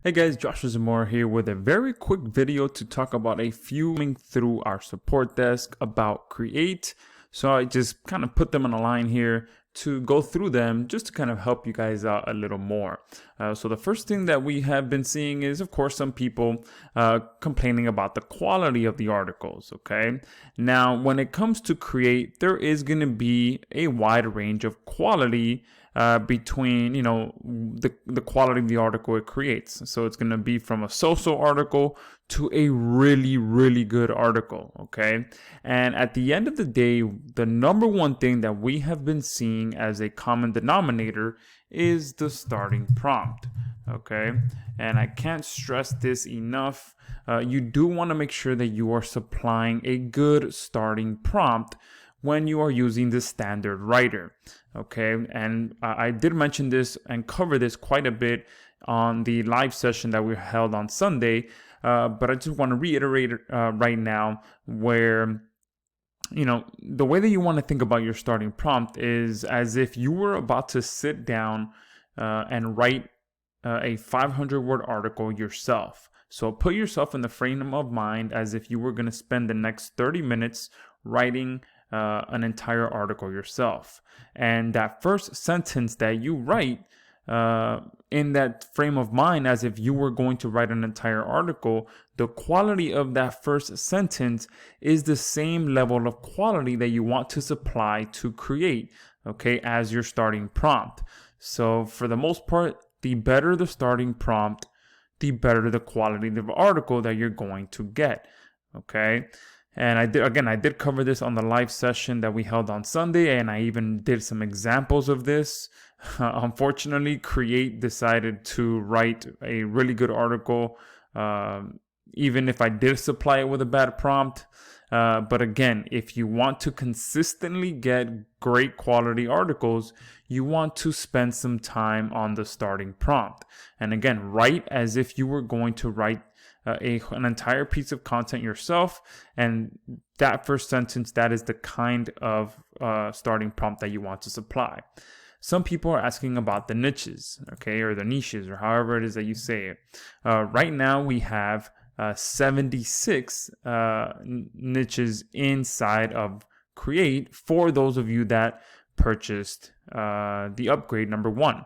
Hey guys, Joshua Zamora here with a very quick video to talk about a few coming through our support desk about Creaite. So I just kind of put them on a line here to go through them just to kind of help you guys out a little more. So the first thing that we have been seeing is, of course, some people complaining about the quality of the articles. Okay. Now, when it comes to Creaite, there is going to be a wide range of quality between the quality of the article it creates. So it's going to be from a so-so article to a really good article. Okay, and at the end of the day, the number one thing that we have been seeing as a common denominator is the starting prompt. Okay, and I can't stress this enough. You do want to make sure that you are supplying a good starting prompt when you are using the standard writer. Okay, and I did mention this and cover this quite a bit on the live session that we held on Sunday, but I just want to reiterate it right now, where the way that you want to think about your starting prompt is as if you were about to sit down and write a 500-word article yourself. So put yourself in the frame of mind as if you were going to spend the next 30 minutes writing an entire article yourself. And that first sentence that you write in that frame of mind, as if you were going to write an entire article, the quality of that first sentence is the same level of quality that you want to supply to Creaite, okay, as your starting prompt. So for the most part, the better the starting prompt, the better the quality of the article that you're going to get, okay? And I did cover this on the live session that we held on Sunday, and I even did some examples of this. Unfortunately, Creaite decided to write a really good article, even if I did supply it with a bad prompt. But again, if you want to consistently get great quality articles, you want to spend some time on the starting prompt. And again, write as if you were going to write an entire piece of content yourself, and that first sentence, that is the kind of starting prompt that you want to supply. Some people are asking about the niches, okay, or the niches, or however it is that you say it. Right now we have 76 niches inside of Creaite for those of you that purchased the upgrade number 1,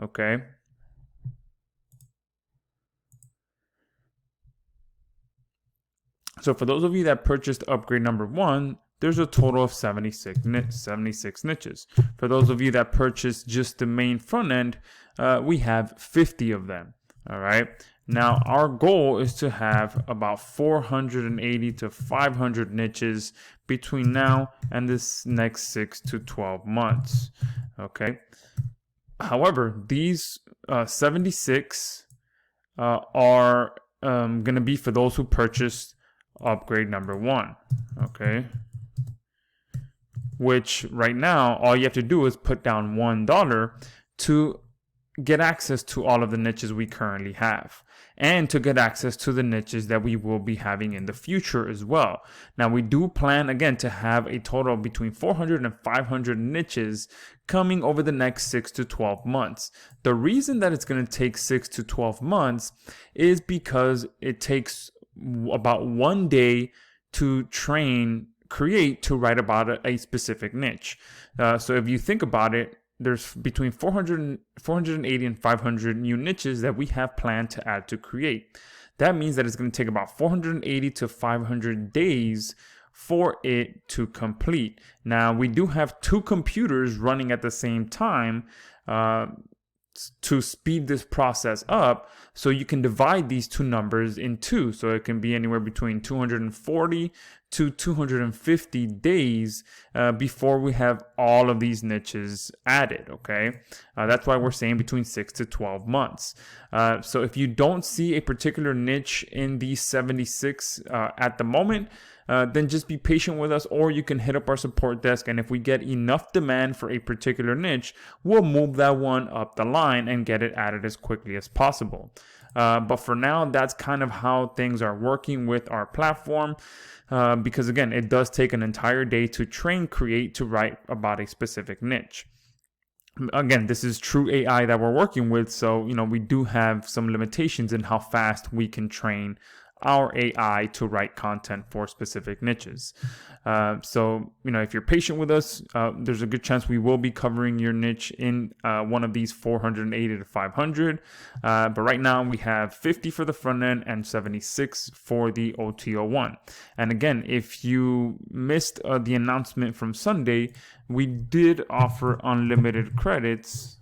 okay. So for those of you that purchased upgrade number 1, there's a total of 76 niches. For those of you that purchased just the main front end, we have 50 of them. All right. Now our goal is to have about 480 to 500 niches between now and this next 6 to 12 months. Okay. However, these 76 are going to be for those who purchased upgrade number 1, okay, which right now all you have to do is put down $1 to get access to all of the niches we currently have, and to get access to the niches that we will be having in the future as well. Now we do plan again to have a total of between 400 and 500 niches coming over the next 6 to 12 months. The reason that it's going to take 6 to 12 months is because it takes about 1 day to train Creaite to write about a specific niche. So if you think about it, there's between 480 and 500 new niches that we have planned to add to Creaite. That means that it's going to take about 480 to 500 days for it to complete. Now, we do have 2 computers running at the same time to speed this process up, so you can divide these 2 numbers in 2, so it can be anywhere between 240 to 250 days before we have all of these niches added. Okay, that's why we're saying between 6 to 12 months. So if you don't see a particular niche in these 76 at the moment, then just be patient with us, or you can hit up our support desk, and if we get enough demand for a particular niche, we'll move that one up the line and get it added as quickly as possible. But for now, that's kind of how things are working with our platform, because again, it does take an entire day to train Creaite to write about a specific niche. Again, this is true AI that we're working with, so we do have some limitations in how fast we can train our AI to write content for specific niches. So if you're patient with us, there's a good chance we will be covering your niche in one of these 480 to 500. But right now we have 50 for the front end and 76 for the OTO1. And again, if you missed the announcement from Sunday, we did offer unlimited credits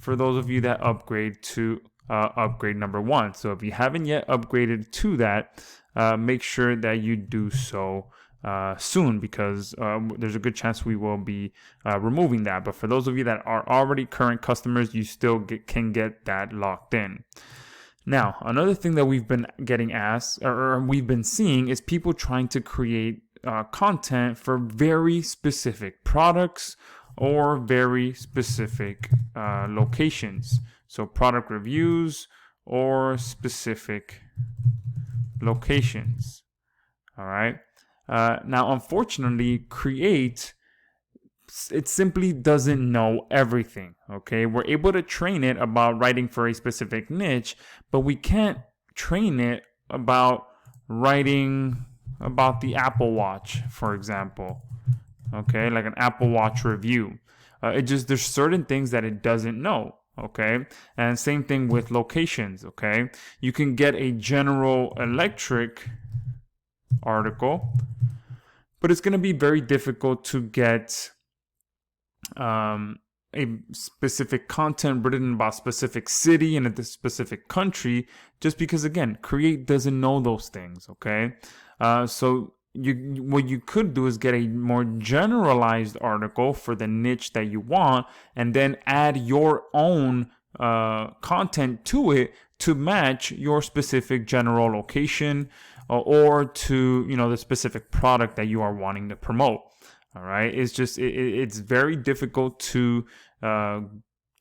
for those of you that upgrade to upgrade number 1. So if you haven't yet upgraded to that, make sure that you do so soon, because there's a good chance we will be removing that. But for those of you that are already current customers, you still can get that locked in. Now, another thing that we've been getting asked, or we've been seeing, is people trying to create content for very specific products or very specific locations. So product reviews or specific locations. All right. Now, unfortunately, Creaite, it simply doesn't know everything. Okay. We're able to train it about writing for a specific niche, but we can't train it about writing about the Apple Watch, for example. Okay. Like an Apple Watch review. There's certain things that it doesn't know. Okay. And same thing with locations. Okay. You can get a General Electric article, but it's going to be very difficult to get a specific content written about a specific city and a specific country, just because, again, Creaite doesn't know those things. Okay. So what you could do is get a more generalized article for the niche that you want, and then add your own content to it to match your specific general location or to the specific product that you are wanting to promote. All right, it's very difficult to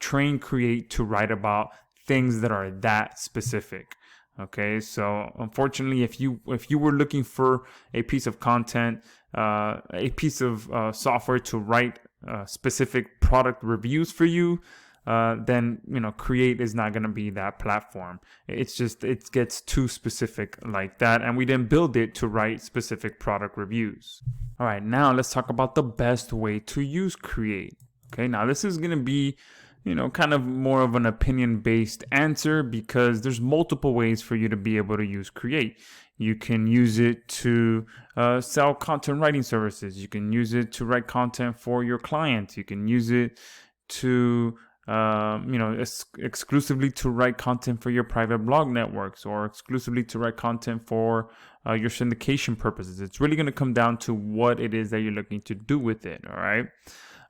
train Creaite to write about things that are that specific. Okay, so unfortunately, if you were looking for a piece of content, a piece of software to write specific product reviews for you, then Creaite is not going to be that platform. It gets too specific like that, and we didn't build it to write specific product reviews. All right, now let's talk about the best way to use Creaite. Okay, now this is going to be kind of more of an opinion-based answer, because there's multiple ways for you to be able to use Creaite. You can use it to sell content writing services. You can use it to write content for your clients. You can use it to exclusively to write content for your private blog networks, or exclusively to write content for your syndication purposes. It's really going to come down to what it is that you're looking to do with it. All right.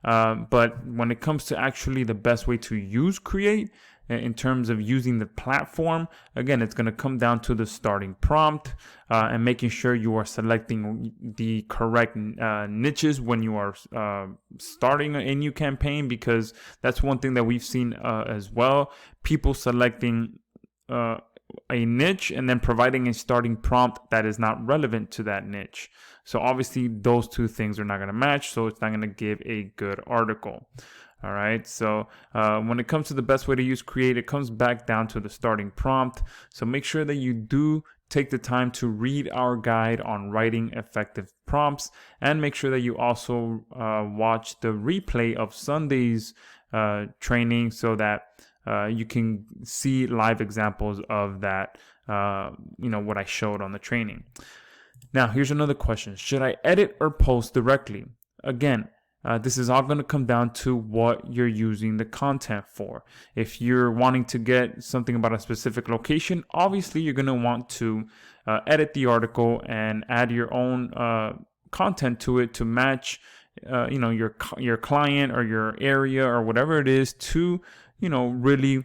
But when it comes to actually the best way to use Creaite in terms of using the platform, again, it's going to come down to the starting prompt and making sure you are selecting the correct niches when you are starting a new campaign, because that's one thing that we've seen as well. People selecting a niche and then providing a starting prompt that is not relevant to that niche. So obviously those two things are not going to match, so it's not going to give a good article. All right, so when it comes to the best way to use Creaite, it comes back down to the starting prompt. So make sure that you do take the time to read our guide on writing effective prompts, and make sure that you also watch the replay of Sunday's training, so that you can see live examples of that, what I showed on the training. Now, here's another question. Should I edit or post directly? Again, this is all going to come down to what you're using the content for. If you're wanting to get something about a specific location, obviously you're going to want to edit the article and add your own content to it to match your client or your area or whatever it is, to really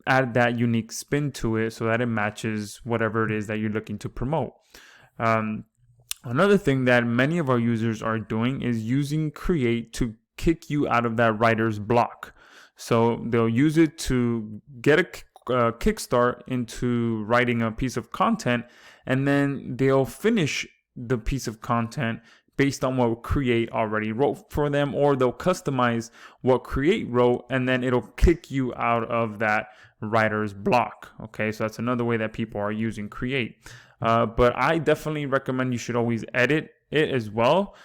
add that unique spin to it so that it matches whatever it is that you're looking to promote. Another thing that many of our users are doing is using Creaite to kick you out of that writer's block. So they'll use it to get a kickstart into writing a piece of content, and then they'll finish the piece of content based on what Creaite already wrote for them, or they'll customize what Creaite wrote and then it'll kick you out of that writer's block. Okay, so that's another way that people are using Creaite. But I definitely recommend you should always edit it as well.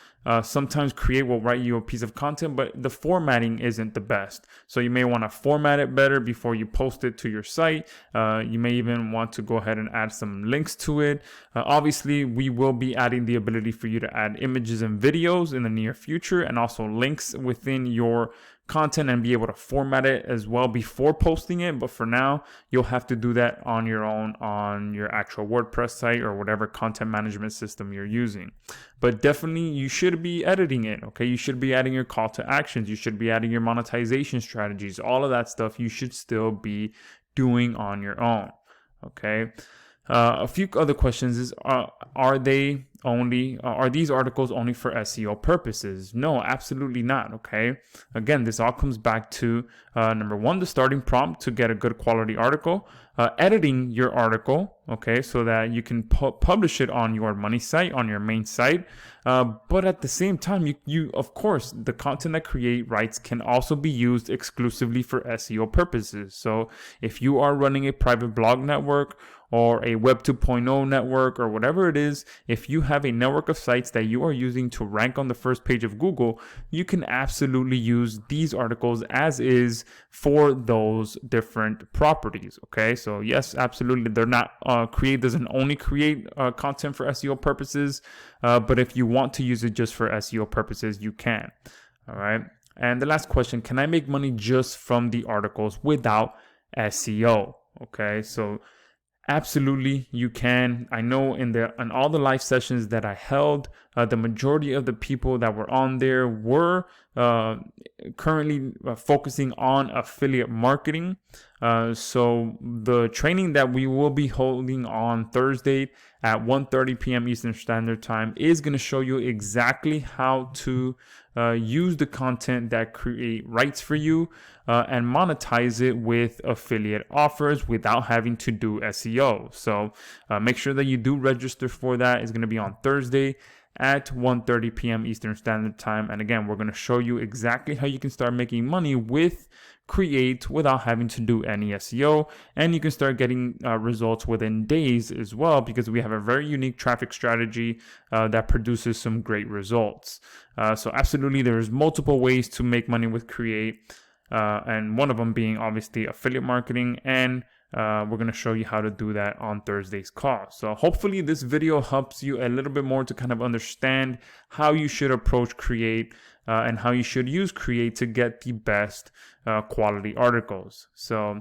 Sometimes Creaite will write you a piece of content, but the formatting isn't the best. So you may want to format it better before you post it to your site. You may even want to go ahead and add some links to it. Obviously, we will be adding the ability for you to add images and videos in the near future, and also links within your content and be able to format it as well before posting it. But for now, you'll have to do that on your own on your actual WordPress site or whatever content management system you're using. But definitely you should be editing it. Okay, you should be adding your call to actions, you should be adding your monetization strategies, all of that stuff you should still be doing on your own. Okay, a few other questions is, are these articles only for SEO purposes? No, absolutely not. Okay, again, this all comes back to number one, the starting prompt to get a good quality article, editing your article, okay, so that you can publish it on your money site, on your main site. But at the same time, you of course, the content that Creaite writes can also be used exclusively for SEO purposes. So if you are running a private blog network or a Web 2.0 network or whatever it is, if you have a network of sites that you are using to rank on the first page of Google, you can absolutely use these articles as is for those different properties. Okay, so yes, absolutely, they're not, Creaite doesn't only create content for SEO purposes, but if you want to use it just for SEO purposes, you can. All right, and the last question, can I make money just from the articles without SEO? Okay, so absolutely, you can. I know in all the live sessions that I held, the majority of the people that were on there were currently focusing on affiliate marketing. So the training that we will be holding on Thursday at 1:30 p.m. Eastern Standard Time is going to show you exactly how to use the content that Creaite writes for you and monetize it with affiliate offers without having to do SEO. So make sure that you do register for that. It's going to be on Thursday at 1:30 p.m. Eastern Standard Time. And again, we're going to show you exactly how you can start making money with Creaite without having to do any SEO, and you can start getting results within days as well, because we have a very unique traffic strategy that produces some great results. So absolutely, there's multiple ways to make money with Creaite, and one of them being obviously affiliate marketing, and we're going to show you how to do that on Thursday's call. So hopefully this video helps you a little bit more to kind of understand how you should approach Creaite and how you should use Creaite to get the best quality articles. So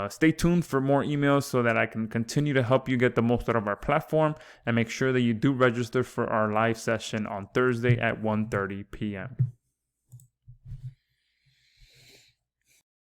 stay tuned for more emails so that I can continue to help you get the most out of our platform, and make sure that you do register for our live session on Thursday at 1:30 p.m.